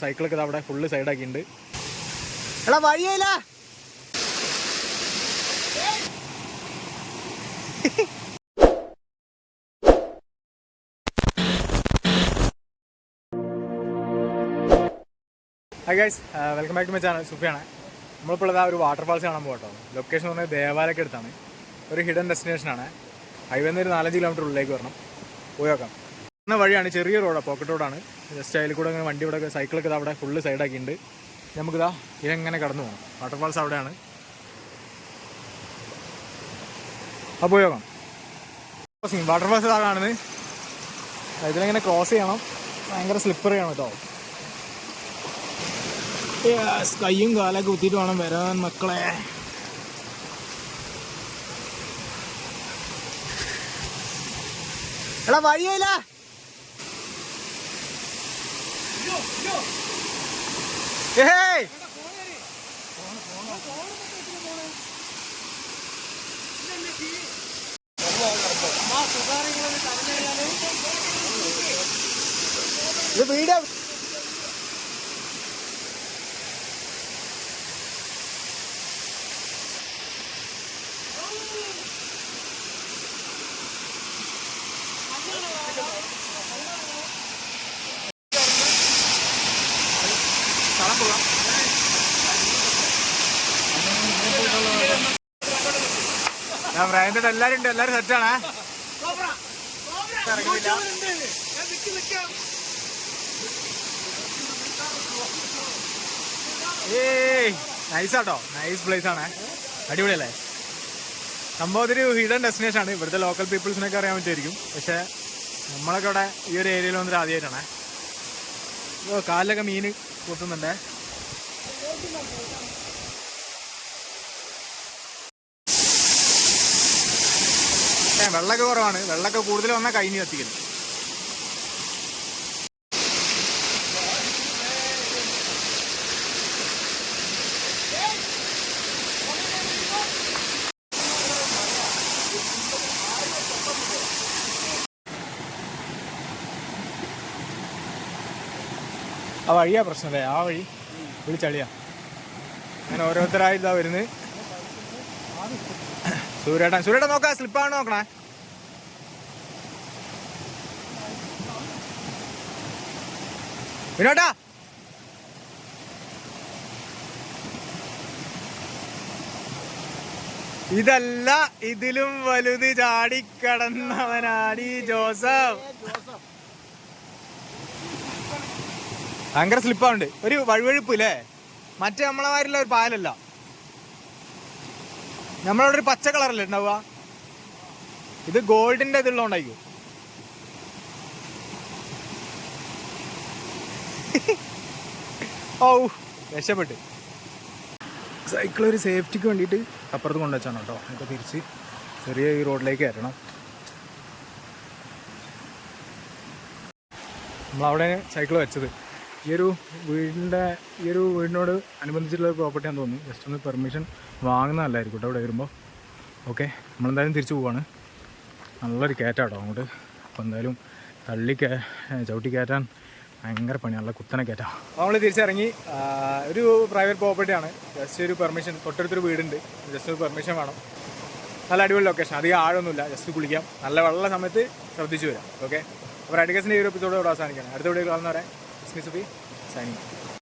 സൈക്കിളൊക്കെ അവിടെ ഫുള്ള് സൈഡാക്കിയിട്ടുണ്ട്. എടാ വഴിയില്ല. Hi guys, welcome back to my channel. സുഫിയാണ്. നമ്മളിപ്പോൾ ഇതാ ഒരു വാട്ടർഫാൾസ് കാണാൻ പോകട്ടോ. ലൊക്കേഷൻ എന്ന് പറഞ്ഞാൽ ദേവാലയ്ക്ക് അടുത്താണ്. ഒരു ഹിഡൻ ഡെസ്റ്റിനേഷനാണ്. ഹൈവേന്ന് ഒരു 4-5 കിലോമീറ്റർ ഉള്ളിലേക്ക് വരണം. പോയി നോക്കാം. എന്ന വഴിയാണ്, ചെറിയ റോഡാണ്, പോക്കറ്റ് റോഡാണ്. ജസ്റ്റ് അതിൽ കൂടെ അങ്ങനെ വണ്ടി ഇവിടെ സൈക്കിളൊക്കെ അവിടെ ഫുള്ള് സൈഡാക്കിയിട്ടുണ്ട്. നമുക്കിതാ ഇതെങ്ങനെ കടന്നു പോകണം. വാട്ടർഫാൾസ് അവിടെയാണ്. അപ്പോൾ പോയി നോക്കാം. വാട്ടർഫാൾസ് ഇതാ കാണുന്നത്. ഇതിലിങ്ങനെ ക്രോസ് ചെയ്യണം. ഭയങ്കര സ്ലിപ്പറിയാണ് കേട്ടോ. കയ്യും കാലൊക്കെ കുത്തിയിട്ട് വേണം വരാൻ മക്കളെ. എടാ വഴിയില്ല. ഇത് വീഡിയോ ഞാൻ ബ്രാൻഡ് എല്ലാരും ഉണ്ട്, എല്ലാരും സെറ്റാണ്. നൈസാട്ടോ, നൈസ് പ്ലേസ് ആണ്, അടിപൊളിയല്ലേ. സംഭവം ഒരു ഹിഡൻ ഡെസ്റ്റിനേഷൻ ആണ്. ഇവിടുത്തെ ലോക്കൽ പീപ്പിൾസിനൊക്കെ അറിയാൻ പറ്റുമായിരിക്കും. പക്ഷെ നമ്മളൊക്കെ ഇവിടെ ഈ ഒരു ഏരിയയിൽ വന്നിട്ട് ആദ്യമായിട്ടാണ്. കാലിലൊക്കെ മീൻ കൂട്ടുന്നുണ്ട്. വെള്ളമൊക്കെ കുറവാണ്. വെള്ളമൊക്കെ കൂടുതൽ വന്നാൽ കഴിഞ്ഞ് കത്തിക്കുന്നു. ആ വഴിയാ പ്രശ്നമല്ലേ, ആ വഴി വിളിച്ചളിയാ. അങ്ങനെ ഓരോരുത്തരായി ഇതാ വരുന്നത്. സൂര്യേട്ടൻ നോക്കാം, സ്ലിപ്പാണ് നോക്കണേ. വിനോട്ടാ, ഇതല്ല ഇതിലും വലുത് ചാടിക്കടന്നവനാടി ജോസഫ്. ഭയങ്കര സ്ലിപ്പാണ്ട്. ഒരു വഴുവഴുപ്പ് ഇല്ലേ, മറ്റേ നമ്മളമാരില്ല ഒരു പാലല്ല. നമ്മളവിടെ ഒരു പച്ച കളറല്ലേ ഉണ്ടാവുക, ഇത് ഗോൾഡിന്റെ ഇതുള്ളതുകൊണ്ടായിരിക്കും. ഓ രക്ഷപ്പെട്ട്. സൈക്കിൾ ഒരു സേഫ്റ്റിക്ക് വേണ്ടിയിട്ട് അപ്പുറത്ത് കൊണ്ടുവച്ചാണ് കേട്ടോ. ഇപ്പോൾ തിരിച്ച് ചെറിയ ഈ റോഡിലേക്ക് കയറണം. നമ്മളവിടെ സൈക്കിൾ വെച്ചത് ഈ ഒരു വീടിനോട് അനുബന്ധിച്ചിട്ടുള്ള പ്രോപ്പർട്ടിയാന്ന് തോന്നുന്നു. ജസ്റ്റ് ഒന്ന് പെർമിഷൻ വാങ്ങുന്നതല്ലായിരിക്കും കേട്ടോ ഇവിടെ വരുമ്പോൾ. ഓക്കെ, നമ്മളെന്തായാലും തിരിച്ചു പോവാണ്. നല്ലൊരു കയറ്റാട്ടോ അങ്ങോട്ട്. അപ്പോൾ എന്തായാലും ചവിട്ടി കയറ്റാൻ ഭയങ്കര പണി, നല്ല കുത്തനെ കയറ്റാം. നമ്മൾ തിരിച്ചിറങ്ങി. ഒരു പ്രൈവറ്റ് പ്രോപ്പർട്ടിയാണ്. ജസ്റ്റ് ഒരു പെർമിഷൻ, തൊട്ടടുത്തൊരു വീടുണ്ട്. ജസ്റ്റ് ഒരു പെർമിഷൻ വേണം. നല്ല അടിപൊളി ലൊക്കേഷൻ, അധികം ആഴമൊന്നുമില്ല, ജസ്റ്റ് കുളിക്കാം. നല്ല വെള്ള സമയത്ത് ശ്രദ്ധിച്ചു വരാം. ഓക്കെ, അപ്പോൾ റൈഡിക്കേഴ്സിൻ്റെ ഈ ഒരു എപ്പിസോഡ് ഇവിടെ അവസാനിക്കുകയാണ്. അടുത്ത വീഡിയോ കാണുന്നവരെ സുഫി സൈനിങ്.